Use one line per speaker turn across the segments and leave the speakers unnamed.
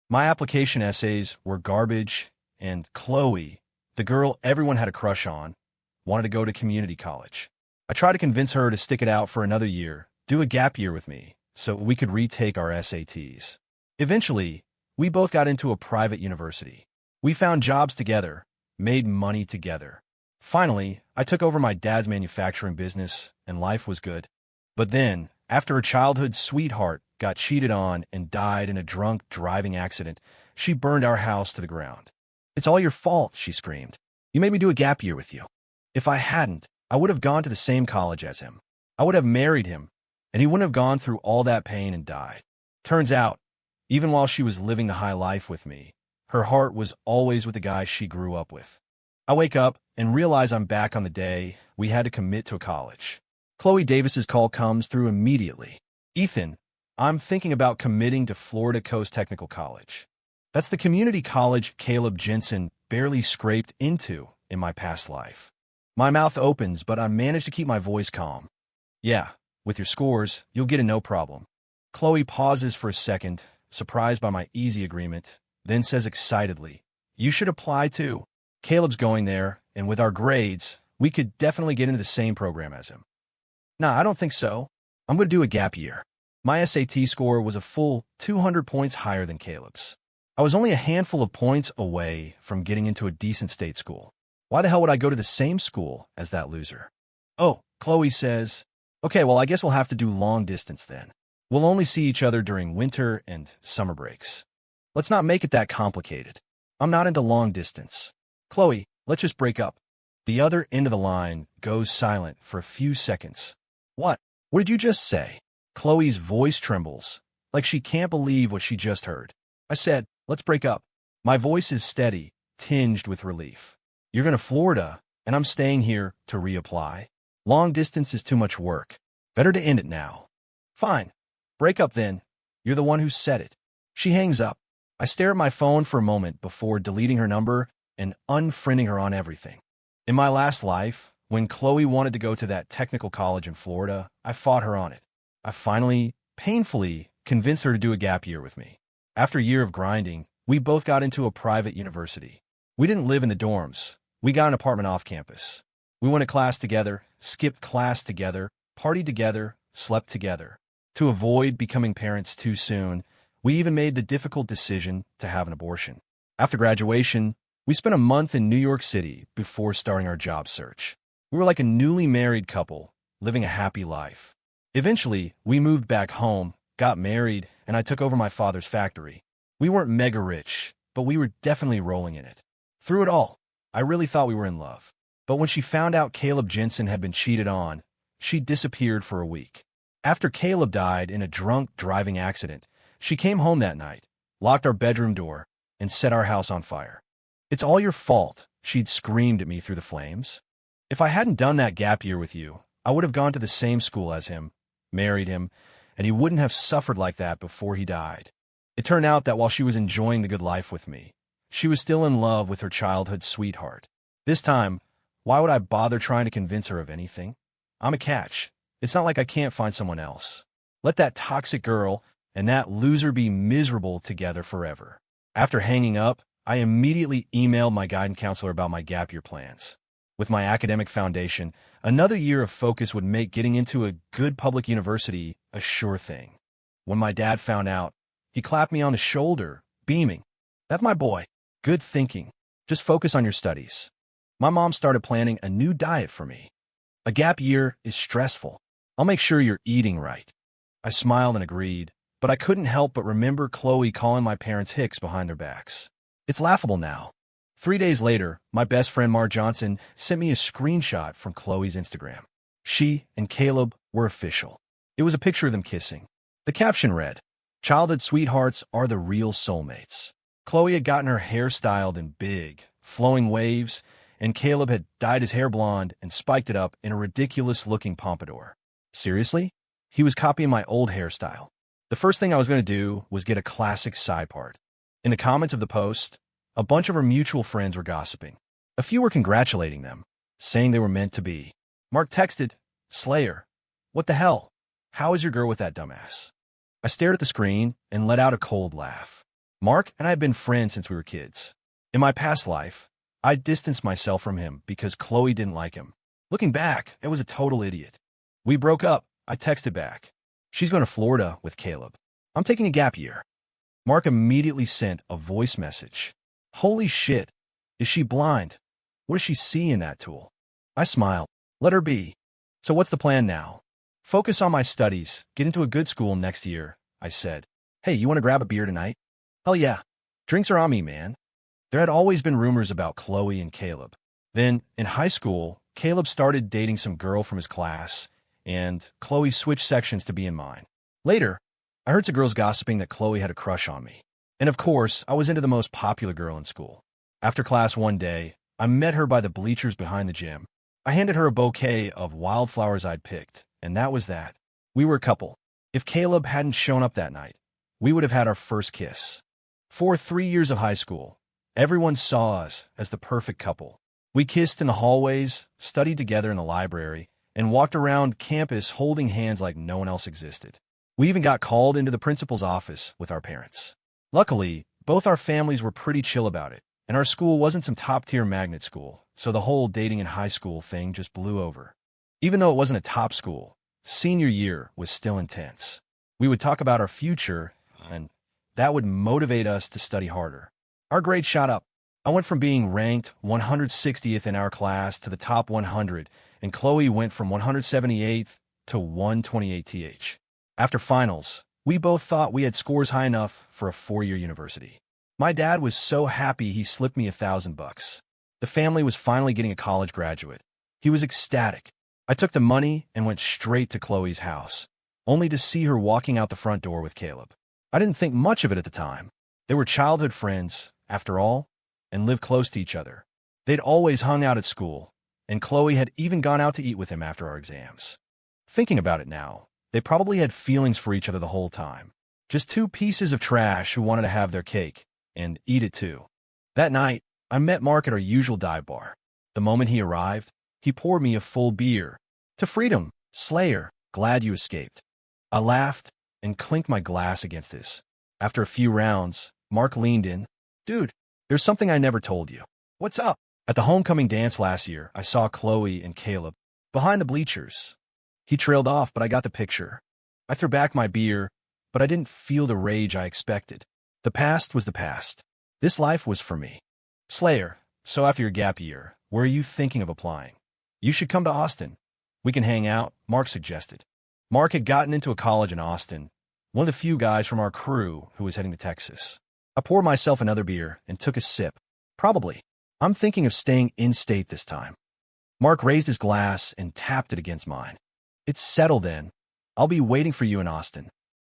My application essays were garbage, and Chloe, the girl everyone had a crush on, wanted to go to community college. I tried to convince her to stick it out for another year, do a gap year with me, so we could retake our SATs. Eventually, we both got into a private university. We found jobs together, made money together. Finally, I took over my dad's manufacturing business, and life was good. But then, after her childhood sweetheart got cheated on and died in a drunk driving accident, she burned our house to the ground. "It's all your fault," she screamed. "You made me do a gap year with you. If I hadn't, I would have gone to the same college as him. I would have married him, and he wouldn't have gone through all that pain and died." Turns out, even while she was living the high life with me, her heart was always with the guy she grew up with. I wake up and realize I'm back on the day we had to commit to a college. Chloe Davis's call comes through immediately. "Ethan, I'm thinking about committing to Florida Coast Technical College. That's the community college Caleb Jensen barely scraped into in my past life." My mouth opens, but I manage to keep my voice calm. "Yeah, with your scores, you'll get a no problem." Chloe pauses for a second, surprised by my easy agreement, then says excitedly, "You should apply too. Caleb's going there, and with our grades, we could definitely get into the same program as him." "Nah, I don't think so. I'm going to do a gap year." My SAT score was a full 200 points higher than Caleb's. I was only a handful of points away from getting into a decent state school. Why the hell would I go to the same school as that loser? "Oh," Chloe says, "okay, well, I guess we'll have to do long distance then. We'll only see each other during winter and summer breaks. Let's not make it that complicated. I'm not into long distance. Chloe, let's just break up." The other end of the line goes silent for a few seconds. "What? What did you just say?" Chloe's voice trembles, like she can't believe what she just heard. "I said, let's break up." My voice is steady, tinged with relief. "You're going to Florida, and I'm staying here to reapply. Long distance is too much work. Better to end it now." "Fine. Break up then. You're the one who said it." She hangs up. I stare at my phone for a moment before deleting her number and unfriending her on everything. In my last life, when Chloe wanted to go to that technical college in Florida, I fought her on it. I finally, painfully, convinced her to do a gap year with me. After a year of grinding, we both got into a private university. We didn't live in the dorms. We got an apartment off campus. We went to class together, skipped class together, partied together, slept together. To avoid becoming parents too soon, we even made the difficult decision to have an abortion. After graduation, we spent a month in New York City before starting our job search. We were like a newly married couple, living a happy life. Eventually, we moved back home, got married, and I took over my father's factory. We weren't mega rich, but we were definitely rolling in it. Through it all, I really thought we were in love. But when she found out Caleb Jensen had been cheated on, she disappeared for a week. After Caleb died in a drunk driving accident, she came home that night, locked our bedroom door, and set our house on fire. "It's all your fault," she'd screamed at me through the flames. "If I hadn't done that gap year with you, I would have gone to the same school as him, married him, and he wouldn't have suffered like that before he died." It turned out that while she was enjoying the good life with me, she was still in love with her childhood sweetheart. This time, why would I bother trying to convince her of anything? I'm a catch. It's not like I can't find someone else. Let that toxic girl and that loser be miserable together forever. After hanging up, I immediately emailed my guidance counselor about my gap year plans. With my academic foundation, another year of focus would make getting into a good public university a sure thing. When my dad found out, he clapped me on the shoulder, beaming. "That's my boy. Good thinking. Just focus on your studies." My mom started planning a new diet for me. "A gap year is stressful. I'll make sure you're eating right." I smiled and agreed, but I couldn't help but remember Chloe calling my parents hicks behind their backs. It's laughable now. 3 days later, my best friend Mar Johnson sent me a screenshot from Chloe's Instagram. She and Caleb were official. It was a picture of them kissing. The caption read, "Childhood sweethearts are the real soulmates." Chloe had gotten her hair styled in big, flowing waves, and Caleb had dyed his hair blonde and spiked it up in a ridiculous-looking pompadour. Seriously? He was copying my old hairstyle. The first thing I was going to do was get a classic side part. In the comments of the post, a bunch of our mutual friends were gossiping. A few were congratulating them, saying they were meant to be. Mark texted, "Slayer, what the hell? How is your girl with that dumbass?" I stared at the screen and let out a cold laugh. Mark and I have been friends since we were kids. In my past life, I distanced myself from him because Chloe didn't like him. Looking back, it was a total idiot. We broke up. I texted back. She's going to Florida with Caleb. I'm taking a gap year. Mark immediately sent a voice message. Holy shit. Is she blind? What does she see in that tool? I smiled. Let her be. So what's the plan now? Focus on my studies. Get into a good school next year, I said. Hey, you want to grab a beer tonight? Hell yeah. Drinks are on me, man. There had always been rumors about Chloe and Caleb. Then, in high school, Caleb started dating some girl from his class, and Chloe switched sections to be in mine. Later, I heard some girls gossiping that Chloe had a crush on me. And of course, I was into the most popular girl in school. After class one day, I met her by the bleachers behind the gym. I handed her a bouquet of wildflowers I'd picked, and that was that. We were a couple. If Caleb hadn't shown up that night, we would have had our first kiss. For 3 years of high school, everyone saw us as the perfect couple. We kissed in the hallways, studied together in the library, and walked around campus holding hands like no one else existed. We even got called into the principal's office with our parents. Luckily, both our families were pretty chill about it, and our school wasn't some top-tier magnet school, so the whole dating in high school thing just blew over. Even though it wasn't a top school, senior year was still intense. We would talk about our future, and that would motivate us to study harder. Our grades shot up. I went from being ranked 160th in our class to the top 100, and Chloe went from 178th to 128th. After finals, we both thought we had scores high enough for a 4-year university. My dad was so happy he slipped me $1,000. The family was finally getting a college graduate. He was ecstatic. I took the money and went straight to Chloe's house, only to see her walking out the front door with Caleb. I didn't think much of it at the time. They were childhood friends, after all, and lived close to each other. They'd always hung out at school, and Chloe had even gone out to eat with him after our exams. Thinking about it now, they probably had feelings for each other the whole time. Just two pieces of trash who wanted to have their cake, and eat it too. That night, I met Mark at our usual dive bar. The moment he arrived, he poured me a full beer. To freedom, Slayer, glad you escaped. I laughed and clinked my glass against his. After a few rounds, Mark leaned in. Dude, there's something I never told you. What's up? At the homecoming dance last year, I saw Chloe and Caleb behind the bleachers. He trailed off, but I got the picture. I threw back my beer, but I didn't feel the rage I expected. The past was the past. This life was for me. Slayer, so after your gap year, where are you thinking of applying? You should come to Austin. We can hang out, Mark suggested. Mark had gotten into a college in Austin, one of the few guys from our crew who was heading to Texas. I poured myself another beer and took a sip. Probably. I'm thinking of staying in-state this time. Mark raised his glass and tapped it against mine. It's settled then. I'll be waiting for you in Austin.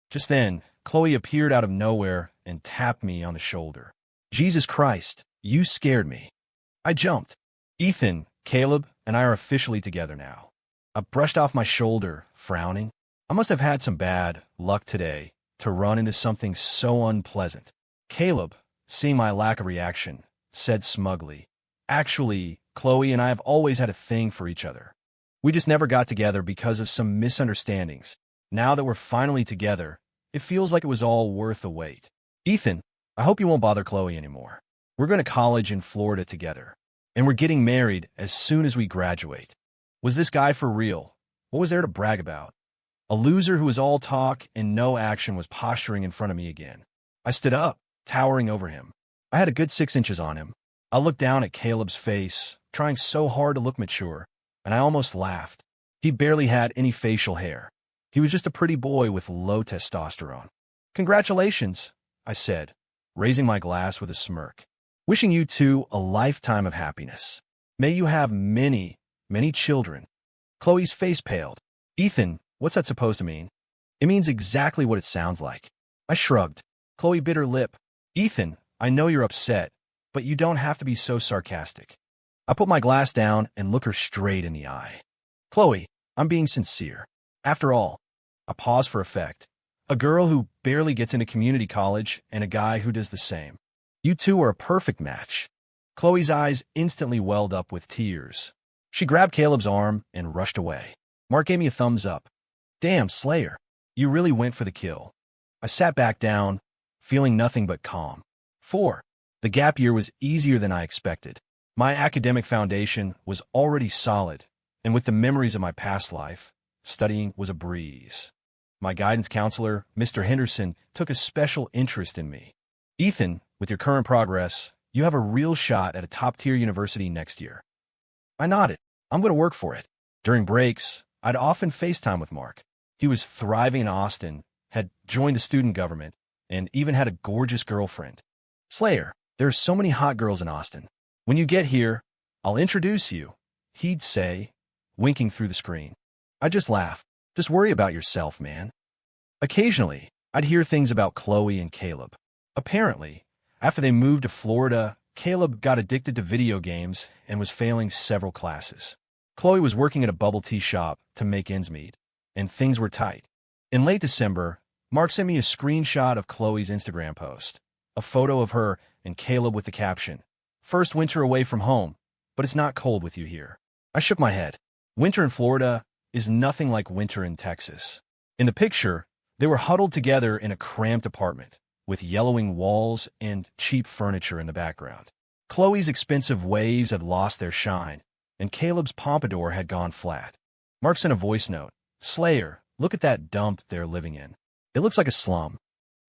Just then, Chloe appeared out of nowhere and tapped me on the shoulder. Jesus Christ, you scared me. I jumped. Ethan, Caleb, and I are officially together now. I brushed off my shoulder, frowning. I must have had some bad luck today to run into something so unpleasant. Caleb, seeing my lack of reaction, said smugly, Actually, Chloe and I have always had a thing for each other. We just never got together because of some misunderstandings. Now that we're finally together, it feels like it was all worth the wait. Ethan, I hope you won't bother Chloe anymore. We're going to college in Florida together, and we're getting married as soon as we graduate. Was this guy for real? What was there to brag about? A loser who was all talk and no action was posturing in front of me again. I stood up, towering over him. I had a good 6 inches on him. I looked down at Caleb's face, trying so hard to look mature, and I almost laughed. He barely had any facial hair. He was just a pretty boy with low testosterone. Congratulations, I said, raising my glass with a smirk. Wishing you two a lifetime of happiness. May you have many, many children. Chloe's face paled. Ethan, what's that supposed to mean? It means exactly what it sounds like. I shrugged. Chloe bit her lip. Ethan, I know you're upset, but you don't have to be so sarcastic. I put my glass down and looked her straight in the eye. Chloe, I'm being sincere. After all, I paused for effect. A girl who barely gets into community college and a guy who does the same. You two are a perfect match. Chloe's eyes instantly welled up with tears. She grabbed Caleb's arm and rushed away. Mark gave me a thumbs up. Damn, Slayer, you really went for the kill. I sat back down, feeling nothing but calm. 4. The gap year was easier than I expected. My academic foundation was already solid, and with the memories of my past life, studying was a breeze. My guidance counselor, Mr. Henderson, took a special interest in me. Ethan, with your current progress, you have a real shot at a top-tier university next year. I nodded. I'm going to work for it. During breaks, I'd often FaceTime with Mark. He was thriving in Austin, had joined the student government, and even had a gorgeous girlfriend. Slayer, there are so many hot girls in Austin. When you get here, I'll introduce you, he'd say, winking through the screen. I'd just laugh. Just worry about yourself, man. Occasionally, I'd hear things about Chloe and Caleb. Apparently, after they moved to Florida, Caleb got addicted to video games and was failing several classes. Chloe was working at a bubble tea shop to make ends meet, and things were tight. In late December, Mark sent me a screenshot of Chloe's Instagram post, a photo of her and Caleb with the caption, "First winter away from home, but it's not cold with you here." I shook my head. Winter in Florida is nothing like winter in Texas. In the picture, they were huddled together in a cramped apartment, with yellowing walls and cheap furniture in the background. Chloe's expensive waves had lost their shine, and Caleb's pompadour had gone flat. Mark sent a voice note. "Slayer, look at that dump they're living in. It looks like a slum."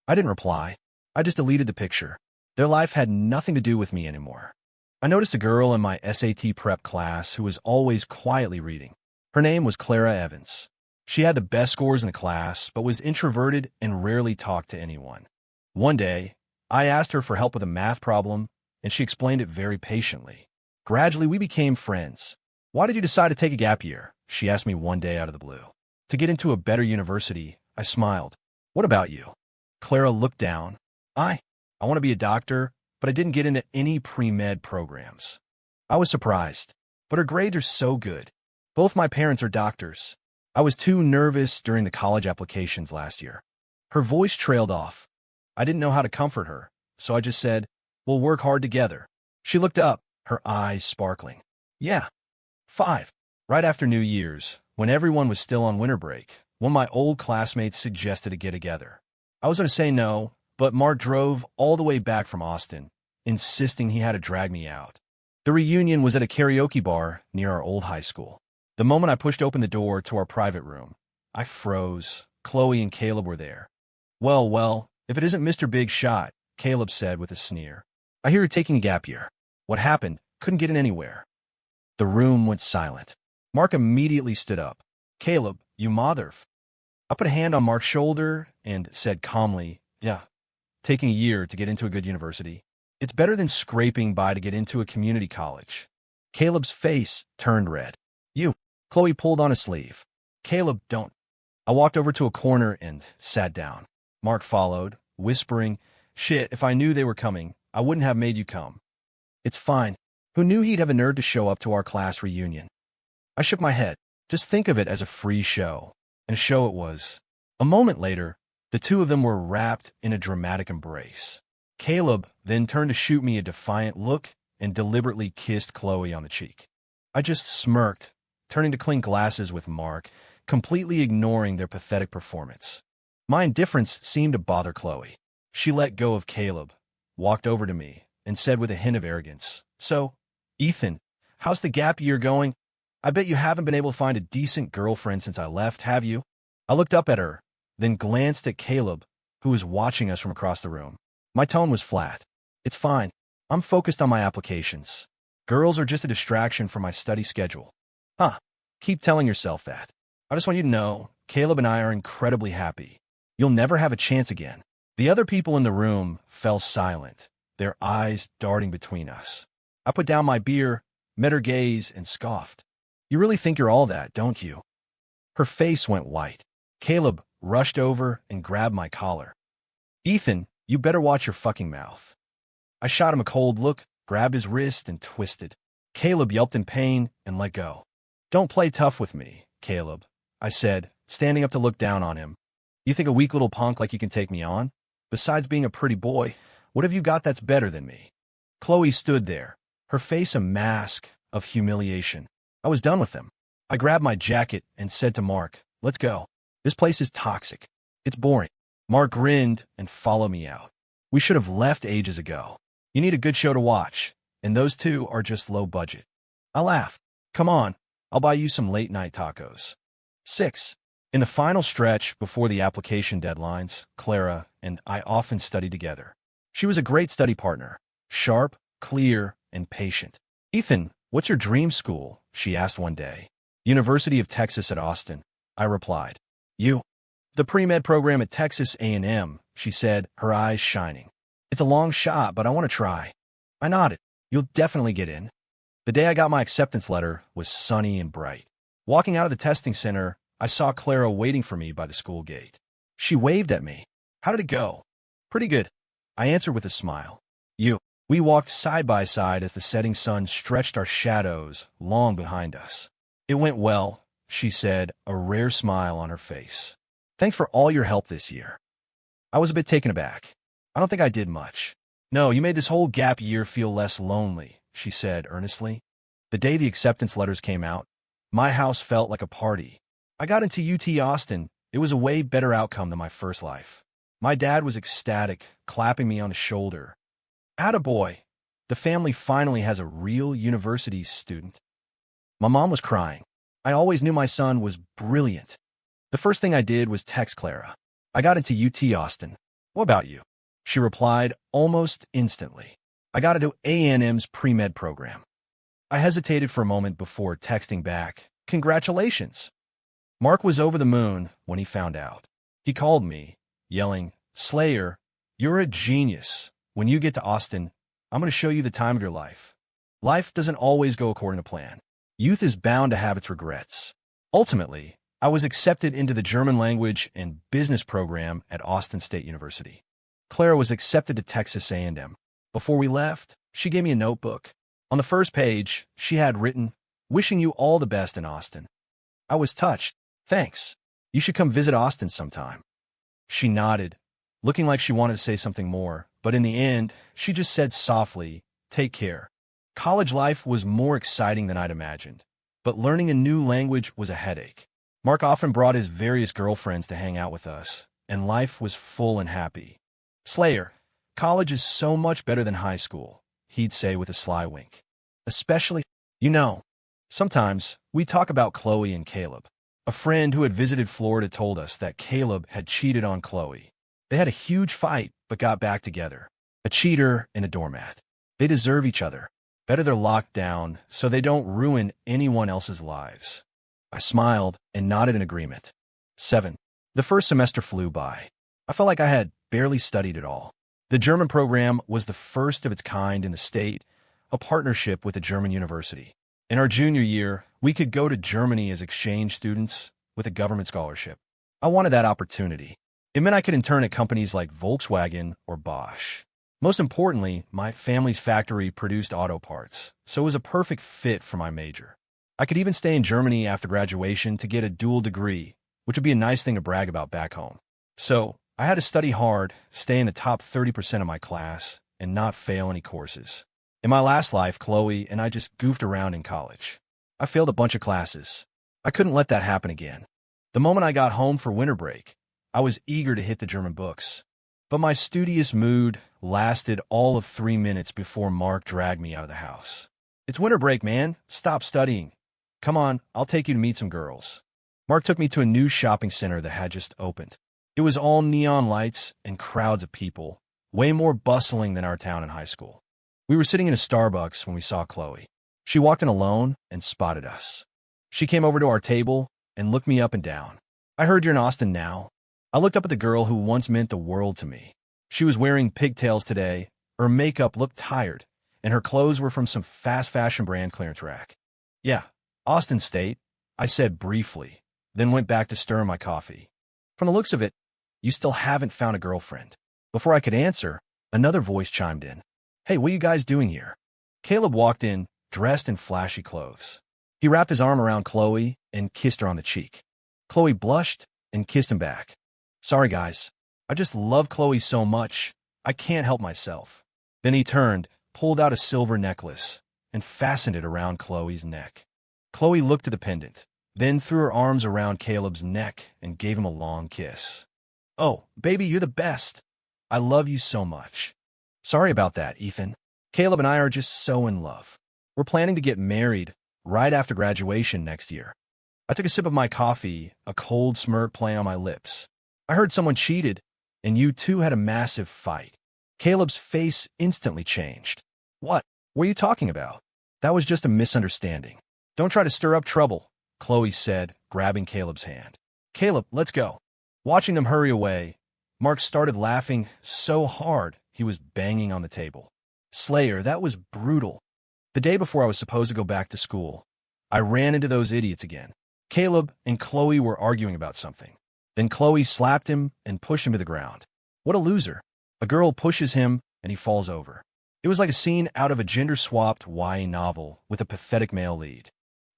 I didn't reply. I just deleted the picture. Their life had nothing to do with me anymore. I noticed a girl in my SAT prep class who was always quietly reading. Her name was Clara Evans. She had the best scores in the class, but was introverted and rarely talked to anyone. One day, I asked her for help with a math problem, and she explained it very patiently. Gradually, we became friends. "Why did you decide to take a gap year?" she asked me one day out of the blue. "To get into a better university," I smiled. "What about you?" Clara looked down. I want to be a doctor, but I didn't get into any pre-med programs." I was surprised, but her grades are so good. Both my parents are doctors. I was too nervous during the college applications last year. Her voice trailed off. I didn't know how to comfort her, so I just said, "We'll work hard together." She looked up, her eyes sparkling. "Yeah." 5. Right after New Year's, when everyone was still on winter break, one of my old classmates suggested a get-together. I was going to say no, but Mark drove all the way back from Austin, insisting he had to drag me out. The reunion was at a karaoke bar near our old high school. The moment I pushed open the door to our private room, I froze. Chloe and Caleb were there. Well, if it isn't Mr. Big Shot," Caleb said with a sneer. "I hear you're taking a gap year. What happened? Couldn't get in anywhere." The room went silent. Mark immediately stood up. "Caleb, you motherf." I put a hand on Mark's shoulder and said calmly, "Yeah, taking a year to get into a good university. It's better than scraping by to get into a community college." Caleb's face turned red. "You." Chloe pulled on his sleeve. "Caleb, don't." I walked over to a corner and sat down. Mark followed, whispering, "Shit, if I knew they were coming, I wouldn't have made you come." "It's fine." Who knew he'd have a nerd to show up to our class reunion? I shook my head. Just think of it as a free show. And a show it was. A moment later, the two of them were wrapped in a dramatic embrace. Caleb then turned to shoot me a defiant look and deliberately kissed Chloe on the cheek. I just smirked, turning to clink glasses with Mark, completely ignoring their pathetic performance. My indifference seemed to bother Chloe. She let go of Caleb, walked over to me, and said with a hint of arrogance, "So, Ethan, how's the gap year going? I bet you haven't been able to find a decent girlfriend since I left, have you?" I looked up at her, then glanced at Caleb, who was watching us from across the room. My tone was flat. "It's fine. I'm focused on my applications. Girls are just a distraction from my study schedule." "Huh. Keep telling yourself that. I just want you to know, Caleb and I are incredibly happy. You'll never have a chance again." The other people in the room fell silent, their eyes darting between us. I put down my beer, met her gaze, and scoffed. "You really think you're all that, don't you?" Her face went white. Caleb rushed over and grabbed my collar. "Ethan, you better watch your fucking mouth." I shot him a cold look, grabbed his wrist, and twisted. Caleb yelped in pain and let go. "Don't play tough with me, Caleb," I said, standing up to look down on him. "You think a weak little punk like you can take me on? Besides being a pretty boy, what have you got that's better than me?" Chloe stood there, her face a mask of humiliation. I was done with him. I grabbed my jacket and said to Mark, "Let's go. This place is toxic. It's boring." Mark grinned and followed me out. We should have left ages ago. You need a good show to watch, and those two are just low budget. I laughed. Come on, I'll buy you some late-night tacos. 6. In the final stretch before the application deadlines, Clara and I often studied together. She was a great study partner, sharp, clear, and patient. Ethan, what's your dream school? She asked one day. University of Texas at Austin, I replied. You? The pre-med program at Texas A&M, she said, her eyes shining. It's a long shot, but I want to try. I nodded. You'll definitely get in. The day I got my acceptance letter was sunny and bright. Walking out of the testing center, I saw Clara waiting for me by the school gate. She waved at me. How did it go? Pretty good, I answered with a smile. You? We walked side by side as the setting sun stretched our shadows long behind us. It went well, she said, a rare smile on her face. Thanks for all your help this year. I was a bit taken aback. I don't think I did much. No, you made this whole gap year feel less lonely, she said earnestly. The day the acceptance letters came out, my house felt like a party. I got into UT Austin. It was a way better outcome than my first life. My dad was ecstatic, clapping me on the shoulder. Attaboy! The family finally has a real university student. My mom was crying. I always knew my son was brilliant. The first thing I did was text Clara. I got into UT Austin. What about you? She replied almost instantly. I got into A&M's pre-med program. I hesitated for a moment before texting back. Congratulations. Mark was over the moon when he found out. He called me, yelling, Slayer, you're a genius. When you get to Austin, I'm going to show you the time of your life. Life doesn't always go according to plan. Youth is bound to have its regrets. Ultimately, I was accepted into the German language and business program at Austin State University. Clara was accepted to Texas A&M. Before we left, she gave me a notebook. On the first page, she had written, wishing you all the best in Austin. I was touched. Thanks. You should come visit Austin sometime. She nodded, looking like she wanted to say something more, but in the end, she just said softly, take care. College life was more exciting than I'd imagined, but learning a new language was a headache. Mark often brought his various girlfriends to hang out with us, and life was full and happy. Slayer, college is so much better than high school, he'd say with a sly wink. Especially, sometimes we talk about Chloe and Caleb. A friend who had visited Florida told us that Caleb had cheated on Chloe. They had a huge fight, but got back together. A cheater and a doormat. They deserve each other. Better they're locked down so they don't ruin anyone else's lives. I smiled and nodded in agreement. 7. The first semester flew by. I felt like I had barely studied at all. The German program was the first of its kind in the state, a partnership with a German university. In our junior year, we could go to Germany as exchange students with a government scholarship. I wanted that opportunity. It meant I could intern at companies like Volkswagen or Bosch. Most importantly, my family's factory produced auto parts, so it was a perfect fit for my major. I could even stay in Germany after graduation to get a dual degree, which would be a nice thing to brag about back home. So, I had to study hard, stay in the top 30% of my class, and not fail any courses. In my last life, Chloe and I just goofed around in college. I failed a bunch of classes. I couldn't let that happen again. The moment I got home for winter break, I was eager to hit the German books. But my studious mood lasted all of 3 minutes before Mark dragged me out of the house. It's winter break, man. Stop studying. Come on, I'll take you to meet some girls. Mark took me to a new shopping center that had just opened. It was all neon lights and crowds of people, way more bustling than our town in high school. We were sitting in a Starbucks when we saw Chloe. She walked in alone and spotted us. She came over to our table and looked me up and down. I heard you're in Austin now. I looked up at the girl who once meant the world to me. She was wearing pigtails today, her makeup looked tired, and her clothes were from some fast fashion brand clearance rack. Yeah, Austin State, I said briefly, then went back to stir my coffee. From the looks of it, you still haven't found a girlfriend. Before I could answer, another voice chimed in. Hey, what are you guys doing here? Caleb walked in, dressed in flashy clothes. He wrapped his arm around Chloe and kissed her on the cheek. Chloe blushed and kissed him back. Sorry, guys. I just love Chloe so much, I can't help myself. Then he turned, pulled out a silver necklace, and fastened it around Chloe's neck. Chloe looked at the pendant, then threw her arms around Caleb's neck and gave him a long kiss. Oh, baby, you're the best. I love you so much. Sorry about that, Ethan. Caleb and I are just so in love. We're planning to get married right after graduation next year. I took a sip of my coffee, a cold smirk playing on my lips. I heard someone cheated, and you two had a massive fight. Caleb's face instantly changed. What were you talking about? That was just a misunderstanding. Don't try to stir up trouble, Chloe said, grabbing Caleb's hand. Caleb, let's go. Watching them hurry away, Mark started laughing so hard he was banging on the table. Slayer, that was brutal. The day before I was supposed to go back to school, I ran into those idiots again. Caleb and Chloe were arguing about something. Then Chloe slapped him and pushed him to the ground. What a loser. A girl pushes him and he falls over. It was like a scene out of a gender-swapped YA novel with a pathetic male lead.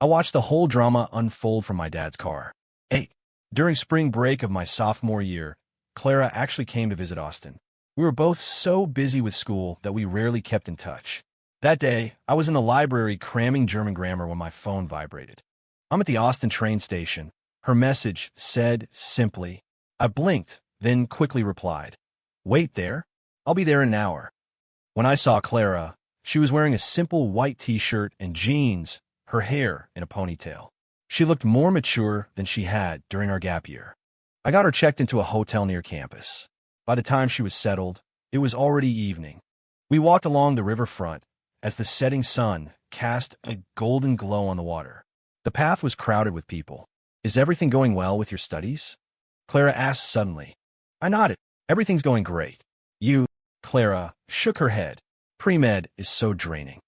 I watched the whole drama unfold from my dad's car. 8. During spring break of my sophomore year, Clara actually came to visit Austin. We were both so busy with school that we rarely kept in touch. That day, I was in the library cramming German grammar when my phone vibrated. I'm at the Austin train station. Her message said simply. I blinked, then quickly replied, "Wait there. I'll be there in an hour." When I saw Clara, she was wearing a simple white t-shirt and jeans, her hair in a ponytail. She looked more mature than she had during our gap year. I got her checked into a hotel near campus. By the time she was settled, it was already evening. We walked along the riverfront as the setting sun cast a golden glow on the water. The path was crowded with people. Is everything going well with your studies? Clara asked suddenly. I nodded. Everything's going great. You, Clara, shook her head. Pre-med is so draining.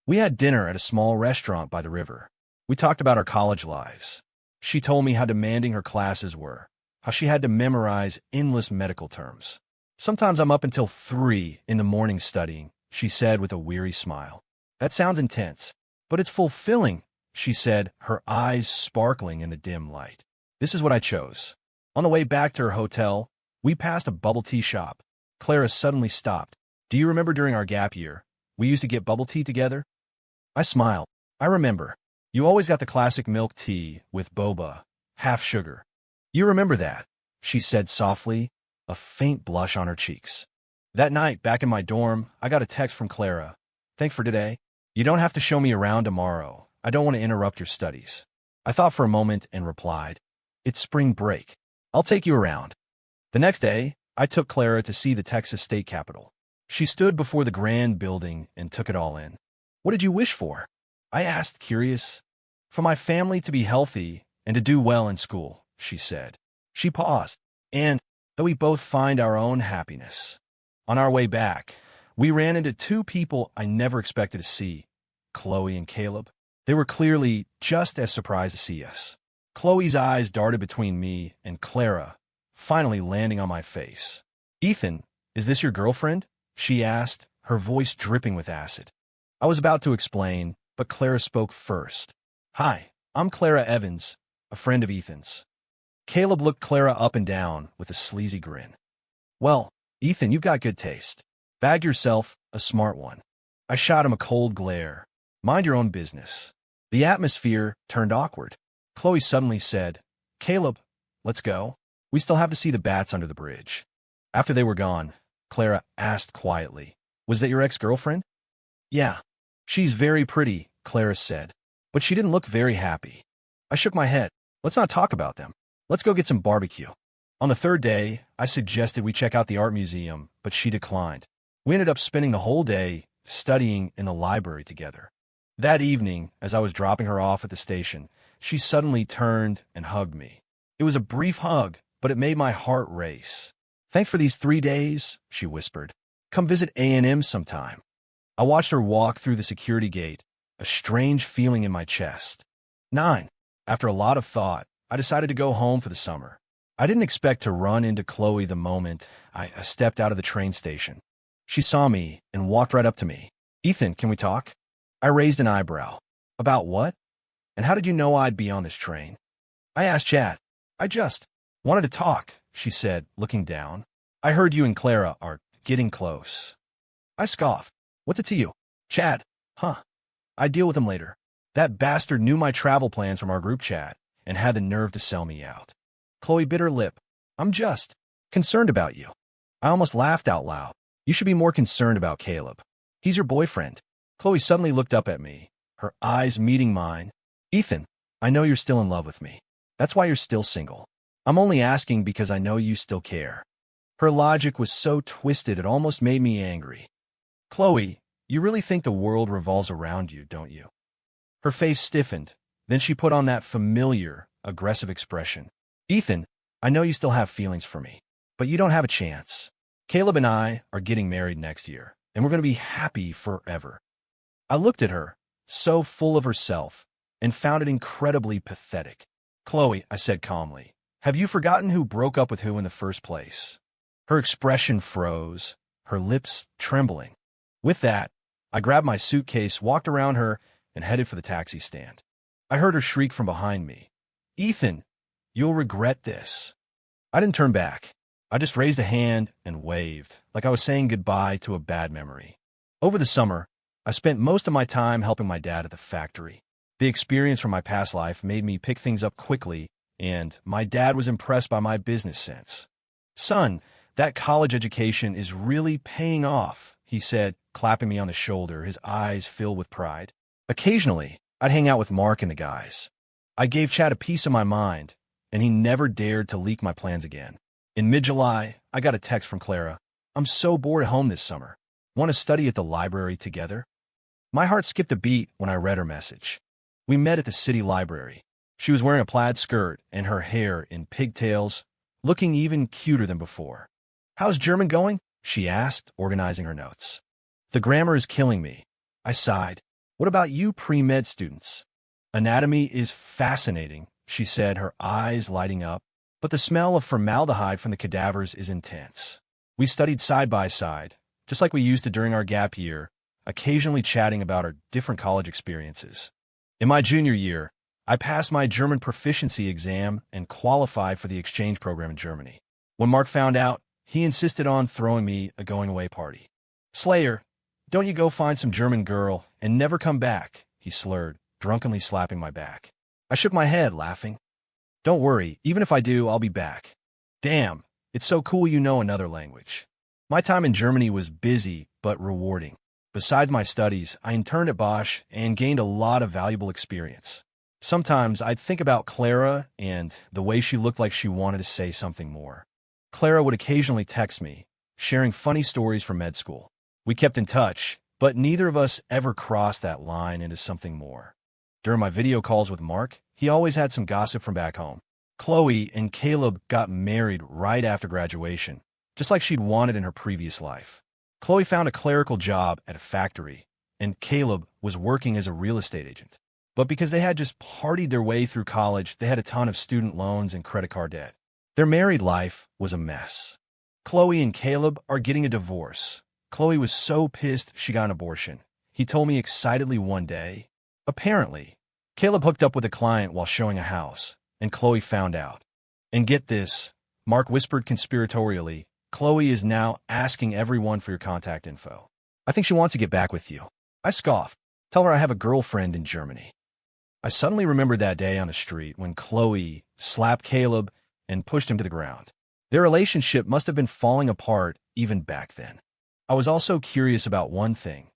We had dinner at a small restaurant by the river. We talked about our college lives. She told me how demanding her classes were, how she had to memorize endless medical terms. Sometimes I'm up until 3 in the morning studying, she said with a weary smile. That sounds intense, but it's fulfilling, she said, her eyes sparkling in the dim light. This is what I chose. On the way back to her hotel, we passed a bubble tea shop. Clara suddenly stopped. Do you remember during our gap year, we used to get bubble tea together? I smiled. I remember. You always got the classic milk tea with boba, half sugar. You remember that, she said softly, a faint blush on her cheeks. That night, back in my dorm, I got a text from Clara. Thanks for today. You don't have to show me around tomorrow. I don't want to interrupt your studies. I thought for a moment and replied, it's spring break. I'll take you around. The next day, I took Clara to see the Texas state capitol. She stood before the grand building and took it all in. What did you wish for? I asked, curious. For my family to be healthy and to do well in school, she said. She paused, and that we both find our own happiness. On our way back, we ran into 2 people I never expected to see, Chloe and Caleb. They were clearly just as surprised to see us. Chloe's eyes darted between me and Clara, finally landing on my face. Ethan, is this your girlfriend? She asked, her voice dripping with acid. I was about to explain, but Clara spoke first. Hi, I'm Clara Evans, a friend of Ethan's. Caleb looked Clara up and down with a sleazy grin. Well, Ethan, you've got good taste. Bag yourself a smart one. I shot him a cold glare. Mind your own business. The atmosphere turned awkward. Chloe suddenly said, Caleb, let's go. We still have to see the bats under the bridge. After they were gone, Clara asked quietly, was that your ex-girlfriend? Yeah. She's very pretty, Clara said, but she didn't look very happy. I shook my head. Let's not talk about them. Let's go get some barbecue. On the 3rd day, I suggested we check out the art museum, but she declined. We ended up spending the whole day studying in the library together. That evening, as I was dropping her off at the station, she suddenly turned and hugged me. It was a brief hug, but it made my heart race. Thanks for these 3 days, she whispered. Come visit A&M sometime. I watched her walk through the security gate, a strange feeling in my chest. 9. After a lot of thought, I decided to go home for the summer. I didn't expect to run into Chloe the moment I stepped out of the train station. She saw me and walked right up to me. Ethan, can we talk? I raised an eyebrow. About what? And how did you know I'd be on this train? I asked Chad. I just wanted to talk, she said, looking down. I heard you and Clara are getting close. I scoffed. What's it to you? Chad. Huh. I deal with him later. That bastard knew my travel plans from our group chat and had the nerve to sell me out. Chloe bit her lip. I'm just concerned about you. I almost laughed out loud. You should be more concerned about Caleb. He's your boyfriend. Chloe suddenly looked up at me, her eyes meeting mine. Ethan, I know you're still in love with me. That's why you're still single. I'm only asking because I know you still care. Her logic was so twisted it almost made me angry. Chloe, you really think the world revolves around you, don't you? Her face stiffened. Then she put on that familiar, aggressive expression. Ethan, I know you still have feelings for me, but you don't have a chance. Caleb and I are getting married next year, and we're going to be happy forever. I looked at her, so full of herself, and found it incredibly pathetic. Chloe, I said calmly, have you forgotten who broke up with who in the first place? Her expression froze, her lips trembling. With that, I grabbed my suitcase, walked around her, and headed for the taxi stand. I heard her shriek from behind me. Ethan, you'll regret this. I didn't turn back. I just raised a hand and waved, like I was saying goodbye to a bad memory. Over the summer, I spent most of my time helping my dad at the factory. The experience from my past life made me pick things up quickly, and my dad was impressed by my business sense. Son, that college education is really paying off, he said, clapping me on the shoulder, his eyes filled with pride. Occasionally, I'd hang out with Mark and the guys. I gave Chad a piece of my mind, and he never dared to leak my plans again. In mid-July, I got a text from Clara. I'm so bored at home this summer. Want to study at the library together? My heart skipped a beat when I read her message. We met at the city library. She was wearing a plaid skirt and her hair in pigtails, looking even cuter than before. How's German going? She asked, organizing her notes. The grammar is killing me. I sighed. What about you pre-med students? Anatomy is fascinating, she said, her eyes lighting up, but the smell of formaldehyde from the cadavers is intense. We studied side by side, just like we used to during our gap year, occasionally chatting about our different college experiences. In my junior year, I passed my German proficiency exam and qualified for the exchange program in Germany. When Mark found out, he insisted on throwing me a going-away party. Slayer, don't you go find some German girl and never come back, he slurred, drunkenly slapping my back. I shook my head, laughing. Don't worry, even if I do, I'll be back. Damn, it's so cool you know another language. My time in Germany was busy but rewarding. Besides my studies, I interned at Bosch and gained a lot of valuable experience. Sometimes I'd think about Clara and the way she looked like she wanted to say something more. Clara would occasionally text me, sharing funny stories from med school. We kept in touch, but neither of us ever crossed that line into something more. During my video calls with Mark, he always had some gossip from back home. Chloe and Caleb got married right after graduation, just like she'd wanted in her previous life. Chloe found a clerical job at a factory, and Caleb was working as a real estate agent. But because they had just partied their way through college, they had a ton of student loans and credit card debt. Their married life was a mess. Chloe and Caleb are getting a divorce. Chloe was so pissed she got an abortion. He told me excitedly one day. Apparently, Caleb hooked up with a client while showing a house, and Chloe found out. And get this, Mark whispered conspiratorially, Chloe is now asking everyone for your contact info. I think she wants to get back with you. I scoffed. Tell her I have a girlfriend in Germany. I suddenly remembered that day on the street when Chloe slapped Caleb and pushed him to the ground. Their relationship must have been falling apart even back then. I was also curious about one thing.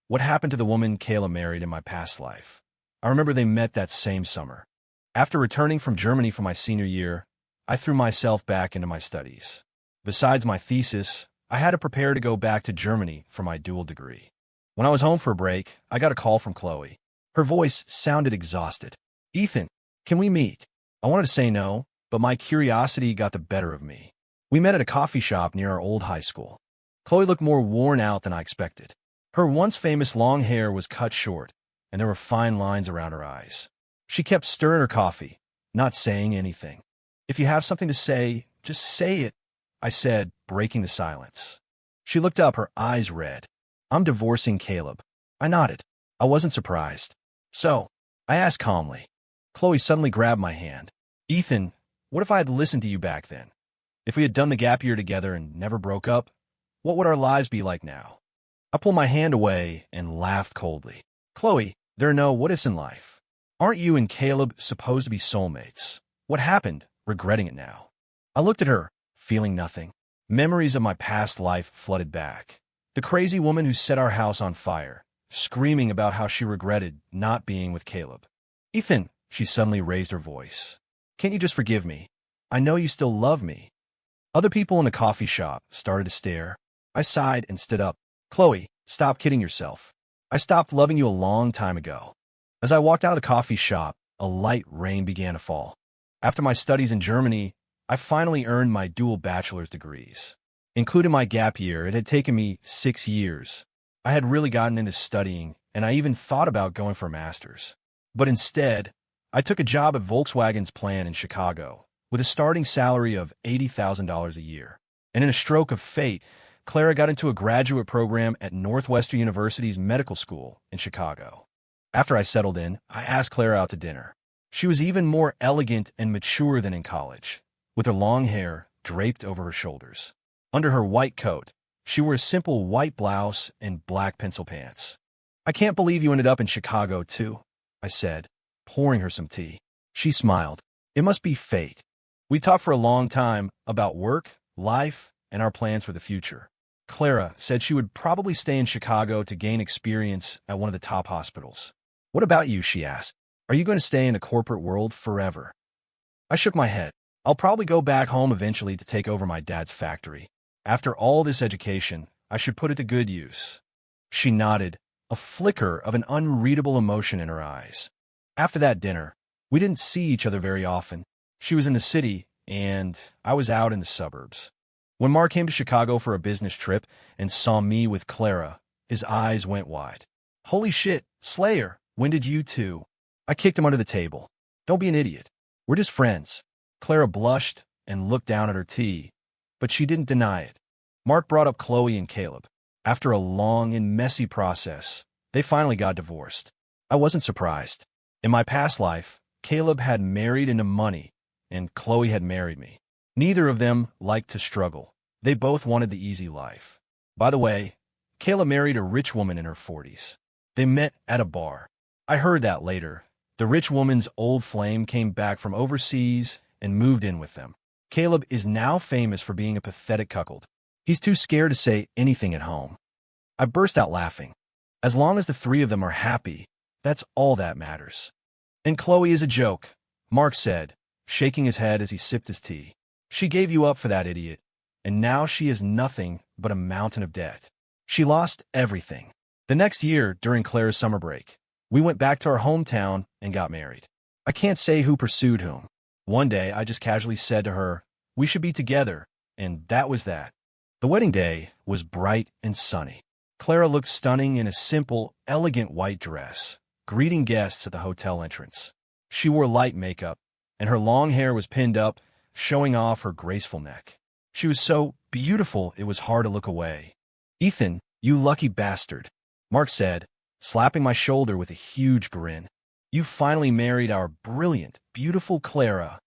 What happened to the woman Caleb married in my past life? I remember they met that same summer. After returning from Germany for my senior year, I threw myself back into my studies. Besides my thesis, I had to prepare to go back to Germany for my dual degree. When I was home for a break, I got a call from Chloe. Her voice sounded exhausted. Ethan, can we meet? I wanted to say no, but my curiosity got the better of me. We met at a coffee shop near our old high school. Chloe looked more worn out than I expected. Her once famous long hair was cut short, and there were fine lines around her eyes. She kept stirring her coffee, not saying anything. If you have something to say, just say it, I said, breaking the silence. She looked up, her eyes red. I'm divorcing Caleb. I nodded. I wasn't surprised. So, I asked calmly. Chloe suddenly grabbed my hand. Ethan, what if I had listened to you back then? If we had done the gap year together and never broke up, what would our lives be like now? I pulled my hand away and laughed coldly. Chloe, there are no what-ifs in life. Aren't you and Caleb supposed to be soulmates? What happened? Regretting it now. I looked at her, feeling nothing. Memories of my past life flooded back. The crazy woman who set our house on fire, screaming about how she regretted not being with Caleb. Ethan, she suddenly raised her voice. Can't you just forgive me? I know you still love me. Other people in the coffee shop started to stare. I sighed and stood up. Chloe, stop kidding yourself. I stopped loving you a long time ago. As I walked out of the coffee shop, a light rain began to fall. After my studies in Germany, I finally earned my dual bachelor's degrees. Including my gap year, it had taken me 6 years. I had really gotten into studying, and I even thought about going for a master's. But instead, I took a job at Volkswagen's plant in Chicago, with a starting salary of $80,000 a year. And in a stroke of fate, Clara got into a graduate program at Northwestern University's medical school in Chicago. After I settled in, I asked Clara out to dinner. She was even more elegant and mature than in college, with her long hair draped over her shoulders. Under her white coat, she wore a simple white blouse and black pencil pants. I can't believe you ended up in Chicago, too, I said, pouring her some tea. She smiled. It must be fate. We talked for a long time about work, life, and our plans for the future. Clara said she would probably stay in Chicago to gain experience at one of the top hospitals. What about you, she asked. Are you going to stay in the corporate world forever? I shook my head. I'll probably go back home eventually to take over my dad's factory. After all this education, I should put it to good use. She nodded, a flicker of an unreadable emotion in her eyes. After that dinner, we didn't see each other very often. She was in the city, and I was out in the suburbs. When Mark came to Chicago for a business trip and saw me with Clara, his eyes went wide. Holy shit, Slayer, when did you two? I kicked him under the table. Don't be an idiot. We're just friends. Clara blushed and looked down at her tea, but she didn't deny it. Mark brought up Chloe and Caleb. After a long and messy process, they finally got divorced. I wasn't surprised. In my past life, Caleb had married into money, and Chloe had married me. Neither of them liked to struggle. They both wanted the easy life. By the way, Caleb married a rich woman in her 40s. They met at a bar. I heard that later. The rich woman's old flame came back from overseas and moved in with them. Caleb is now famous for being a pathetic cuckold. He's too scared to say anything at home. I burst out laughing. As long as the three of them are happy, that's all that matters. And Chloe is a joke, Mark said, shaking his head as he sipped his tea. She gave you up for that idiot, and now she is nothing but a mountain of debt. She lost everything. The next year, during Clara's summer break, we went back to our hometown and got married. I can't say who pursued whom. One day, I just casually said to her, we should be together, and that was that. The wedding day was bright and sunny. Clara looked stunning in a simple, elegant white dress, greeting guests at the hotel entrance. She wore light makeup, and her long hair was pinned up, showing off her graceful neck. She was so beautiful it was hard to look away. Ethan, you lucky bastard, Mark said, slapping my shoulder with a huge grin. You finally married our brilliant, beautiful Clara.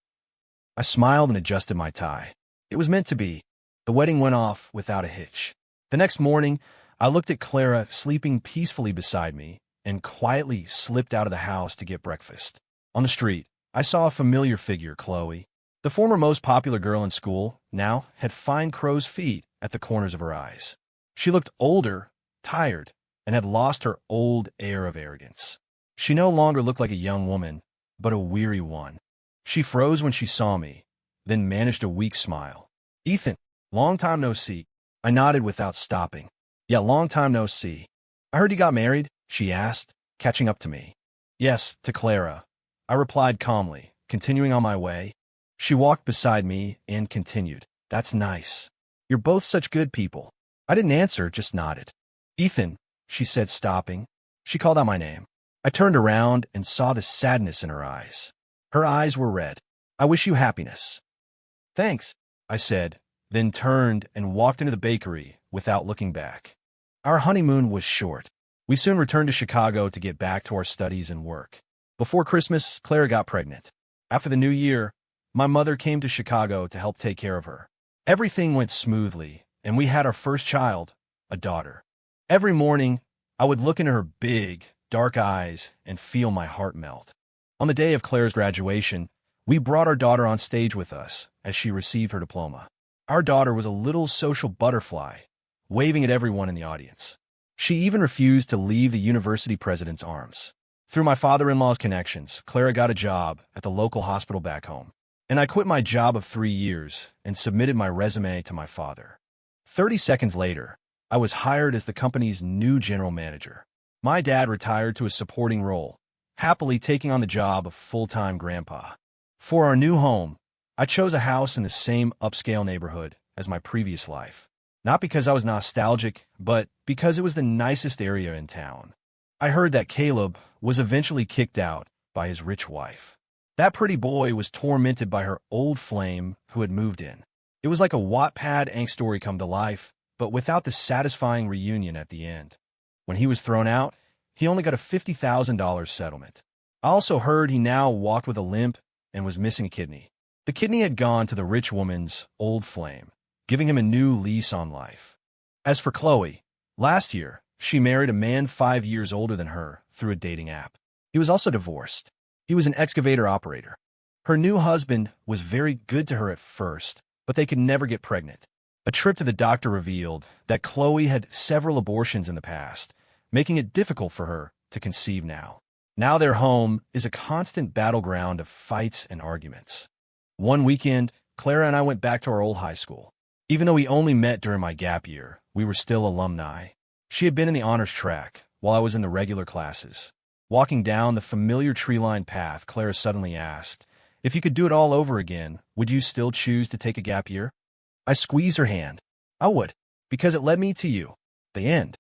I smiled and adjusted my tie. It was meant to be. The wedding went off without a hitch. The next morning, I looked at Clara sleeping peacefully beside me and quietly slipped out of the house to get breakfast. On the street, I saw a familiar figure, Chloe. The former most popular girl in school now had fine crow's feet at the corners of her eyes. She looked older, tired, and had lost her old air of arrogance. She no longer looked like a young woman, but a weary one. She froze when she saw me, then managed a weak smile. Ethan, long time no see. I nodded without stopping. Yeah, long time no see. I heard you got married, she asked, catching up to me. Yes, to Clara. I replied calmly, continuing on my way. She walked beside me and continued. That's nice. You're both such good people. I didn't answer, just nodded. Ethan, she said, stopping. She called out my name. I turned around and saw the sadness in her eyes. Her eyes were red. I wish you happiness. Thanks, I said, then turned and walked into the bakery without looking back. Our honeymoon was short. We soon returned to Chicago to get back to our studies and work. Before Christmas, Clara got pregnant. After the new year, my mother came to Chicago to help take care of her. Everything went smoothly, and we had our first child, a daughter. Every morning, I would look into her big, dark eyes and feel my heart melt. On the day of Clara's graduation, we brought our daughter on stage with us as she received her diploma. Our daughter was a little social butterfly, waving at everyone in the audience. She even refused to leave the university president's arms. Through my father-in-law's connections, Clara got a job at the local hospital back home. And I quit my job of 3 years and submitted my resume to my father. 30 seconds later, I was hired as the company's new general manager. My dad retired to a supporting role, happily taking on the job of full-time grandpa. For our new home, I chose a house in the same upscale neighborhood as my previous life. Not because I was nostalgic, but because it was the nicest area in town. I heard that Caleb was eventually kicked out by his rich wife. That pretty boy was tormented by her old flame who had moved in. It was like a Wattpad angst story come to life, but without the satisfying reunion at the end. When he was thrown out, he only got a $50,000 settlement. I also heard he now walked with a limp and was missing a kidney. The kidney had gone to the rich woman's old flame, giving him a new lease on life. As for Chloe, last year, she married a man 5 years older than her through a dating app. He was also divorced. He was an excavator operator. Her new husband was very good to her at first, but they could never get pregnant. A trip to the doctor revealed that Chloe had several abortions in the past, making it difficult for her to conceive now. Now their home is a constant battleground of fights and arguments. One weekend, Clara and I went back to our old high school. Even though we only met during my gap year, we were still alumni. She had been in the honors track, while I was in the regular classes. Walking down the familiar tree-lined path, Clara suddenly asked, "If you could do it all over again, would you still choose to take a gap year?" I squeezed her hand. I would, because it led me to you. The end.